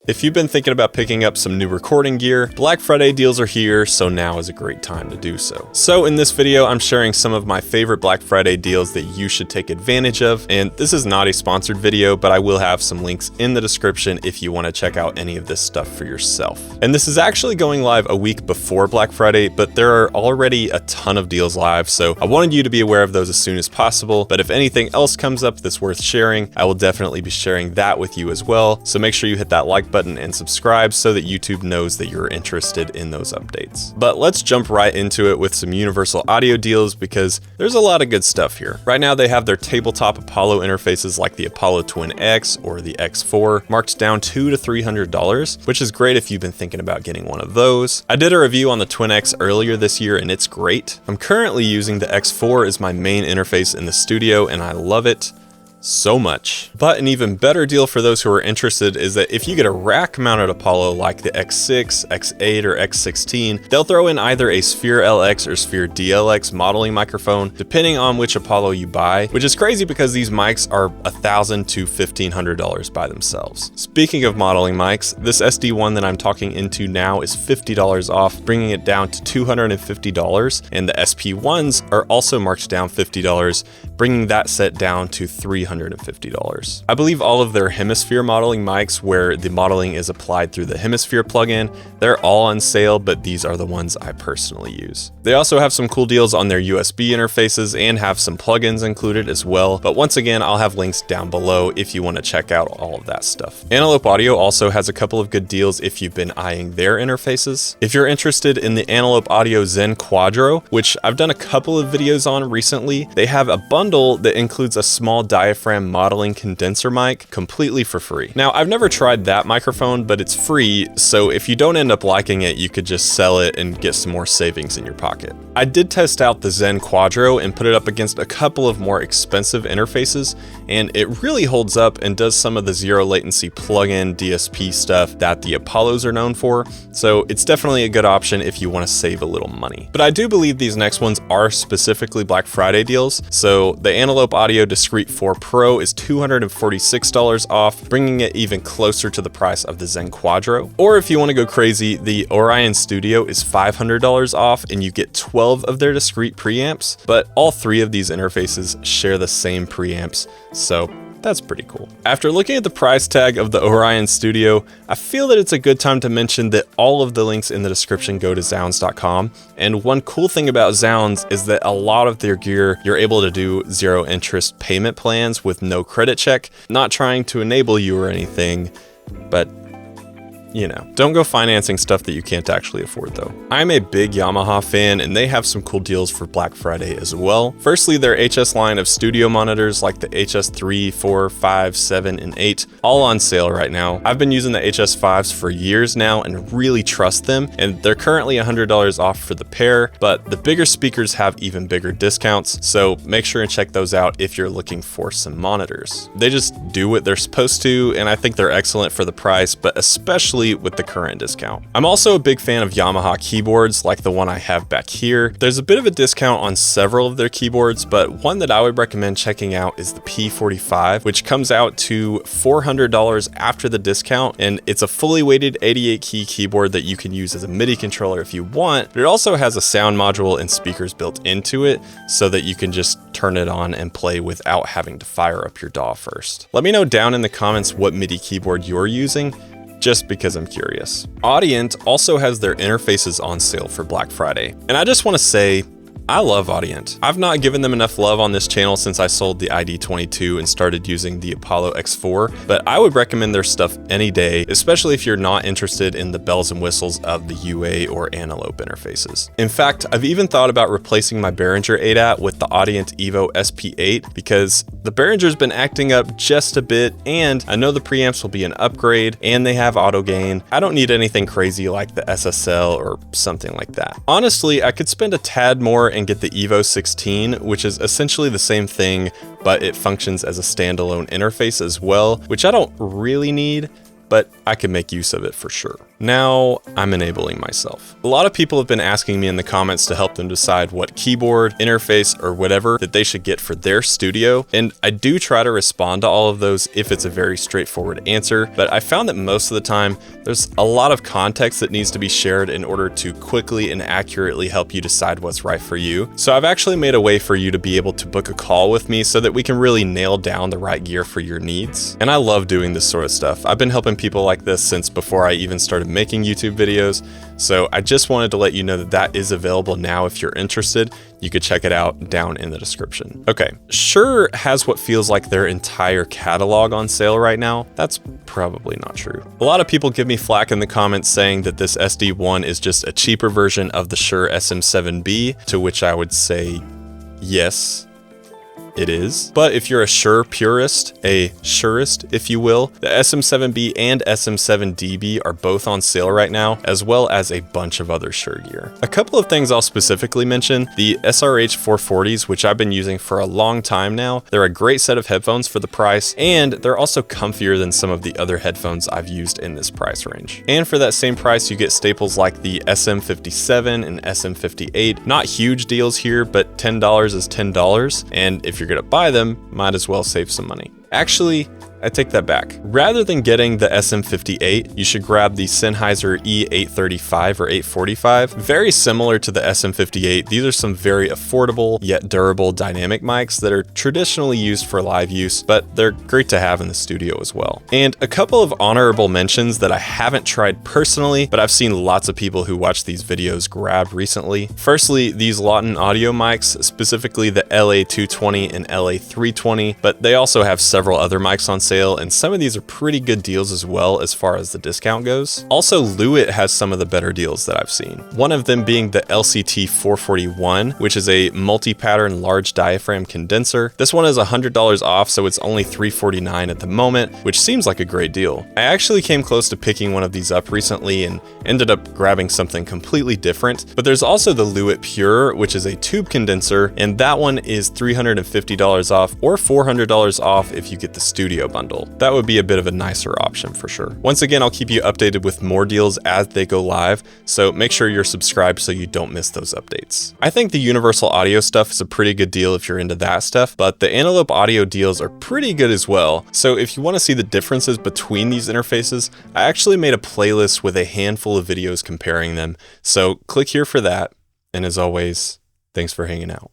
If you've been thinking about picking up some new recording gear, Black Friday deals are here, so now is a great time to do so. So in this video, I'm sharing some of my favorite Black Friday deals that you should take advantage of, and this is not a sponsored video, but I will have some links in the description if you want to check out any of this stuff for yourself. And this is actually going live a week before Black Friday, but there are already a ton of deals live, so I wanted you to be aware of those as soon as possible. But if anything else comes up that's worth sharing, I will definitely be sharing that with you as well. So make sure you hit that like button and subscribe so that YouTube knows that you're interested in those updates. But let's jump right into it with some Universal Audio deals because there's a lot of good stuff here. Right now they have their tabletop Apollo interfaces like the Apollo Twin X or the X4 marked down $200 to $300, which is great if you've been thinking about getting one of those. I did a review on the Twin X earlier this year and it's great. I'm currently using the X4 as my main interface in the studio and I love it so much. But an even better deal for those who are interested is that if you get a rack mounted Apollo like the X6, X8, or X16, they'll throw in either a Sphere LX or Sphere DLX modeling microphone, depending on which Apollo you buy, which is crazy because these mics are $1,000 to $1,500 by themselves. Speaking of modeling mics, this SD1 that I'm talking into now is $50 off, bringing it down to $250, and the SP1s are also marked down $50, bringing that set down to $350. I believe all of their Hemisphere modeling mics, where the modeling is applied through the Hemisphere plugin, they're all on sale, but these are the ones I personally use. They also have some cool deals on their USB interfaces and have some plugins included as well, but once again, I'll have links down below if you want to check out all of that stuff. Antelope Audio also has a couple of good deals if you've been eyeing their interfaces. If you're interested in the Antelope Audio Zen Quadro, which I've done a couple of videos on recently, they have a bundle that includes a small diaphragm modeling condenser mic completely for free. Now, I've never tried that microphone, but it's free, so if you don't end up liking it, you could just sell it and get some more savings in your pocket. I did test out the Zen Quadro and put it up against a couple of more expensive interfaces, and it really holds up and does some of the zero latency plugin DSP stuff that the Apollos are known for, so it's definitely a good option if you want to save a little money. But I do believe these next ones are specifically Black Friday deals, so the Antelope Audio Discreet 4 Pro is $246 off, bringing it even closer to the price of the Zen Quadro. Or if you want to go crazy, the Orion Studio is $500 off and you get 12 of their discrete preamps, but all three of these interfaces share the same preamps, so that's pretty cool. After looking at the price tag of the Orion Studio, I feel that it's a good time to mention that all of the links in the description go to Zounds.com. And one cool thing about Zounds is that a lot of their gear, you're able to do zero interest payment plans with no credit check. Not trying to enable you or anything, but you know, don't go financing stuff that you can't actually afford though. I'm a big Yamaha fan and they have some cool deals for Black Friday as well. Firstly, their HS line of studio monitors like the HS3, 4, 5, 7, and 8, all on sale right now. I've been using the HS5s for years now and really trust them, and they're currently $100 off for the pair, but the bigger speakers have even bigger discounts, so make sure and check those out if you're looking for some monitors. They just do what they're supposed to, and I think they're excellent for the price, but especially with the current discount. I'm also a big fan of Yamaha keyboards like the one I have back here. There's a bit of a discount on several of their keyboards, but one that I would recommend checking out is the P45, which comes out to $400 after the discount, and it's a fully weighted 88 key keyboard that you can use as a MIDI controller if you want, but it also has a sound module and speakers built into it so that you can just turn it on and play without having to fire up your DAW first. Let me know down in the comments what MIDI keyboard you're using, just because I'm curious. Audient also has their interfaces on sale for Black Friday. And I just want to say, I love Audient. I've not given them enough love on this channel since I sold the ID22 and started using the Apollo X4, but I would recommend their stuff any day, especially if you're not interested in the bells and whistles of the UA or Antelope interfaces. In fact, I've even thought about replacing my Behringer ADAT with the Audient Evo SP8 because the Behringer's been acting up just a bit, and I know the preamps will be an upgrade and they have auto gain. I don't need anything crazy like the SSL or something like that. Honestly, I could spend a tad more and get the Evo 16, which is essentially the same thing, but it functions as a standalone interface as well, which I don't really need, but I can make use of it for sure. Now I'm enabling myself. A lot of people have been asking me in the comments to help them decide what keyboard, interface, or whatever that they should get for their studio, and I do try to respond to all of those if it's a very straightforward answer, but I found that most of the time there's a lot of context that needs to be shared in order to quickly and accurately help you decide what's right for you. So I've actually made a way for you to be able to book a call with me so that we can really nail down the right gear for your needs. And I love doing this sort of stuff. I've been helping people like this since before I even started making YouTube videos, so I just wanted to let you know that that is available now if you're interested. You could check it out down in the description. Okay, Shure has what feels like their entire catalog on sale right now. That's probably not true. A lot of people give me flack in the comments saying that this SD1 is just a cheaper version of the Shure SM7B, to which I would say yes. It is. But if you're a Shure purist, a Shurist, if you will, the SM7B and SM7DB are both on sale right now, as well as a bunch of other Shure gear. A couple of things I'll specifically mention: the SRH 440s, which I've been using for a long time now. They're a great set of headphones for the price, and they're also comfier than some of the other headphones I've used in this price range. And for that same price, you get staples like the SM57 and SM58. Not huge deals here, but $10 is $10, and if you're gonna buy them, might as well save some money. Actually, I take that back. Rather than getting the SM58, you should grab the Sennheiser E835 or 845. Very similar to the SM58, these are some very affordable yet durable dynamic mics that are traditionally used for live use, but they're great to have in the studio as well. And a couple of honorable mentions that I haven't tried personally, but I've seen lots of people who watch these videos grab recently. Firstly, these Lawton audio mics, specifically the LA220 and LA320, but they also have several other mics on sale, and some of these are pretty good deals as well as far as the discount goes. Also, Lewitt has some of the better deals that I've seen. One of them being the LCT 441, which is a multi-pattern large diaphragm condenser. This one is $100 off, so it's only $349 at the moment, which seems like a great deal. I actually came close to picking one of these up recently and ended up grabbing something completely different, but there's also the Lewitt Pure, which is a tube condenser, and that one is $350 off or $400 off if you get the studio bundle. That would be a bit of a nicer option for sure. Once again, I'll keep you updated with more deals as they go live, so make sure you're subscribed so you don't miss those updates. I think the Universal Audio stuff is a pretty good deal if you're into that stuff, but the Antelope Audio deals are pretty good as well. So if you want to see the differences between these interfaces, I actually made a playlist with a handful of videos comparing them. So click here for that. And as always, thanks for hanging out.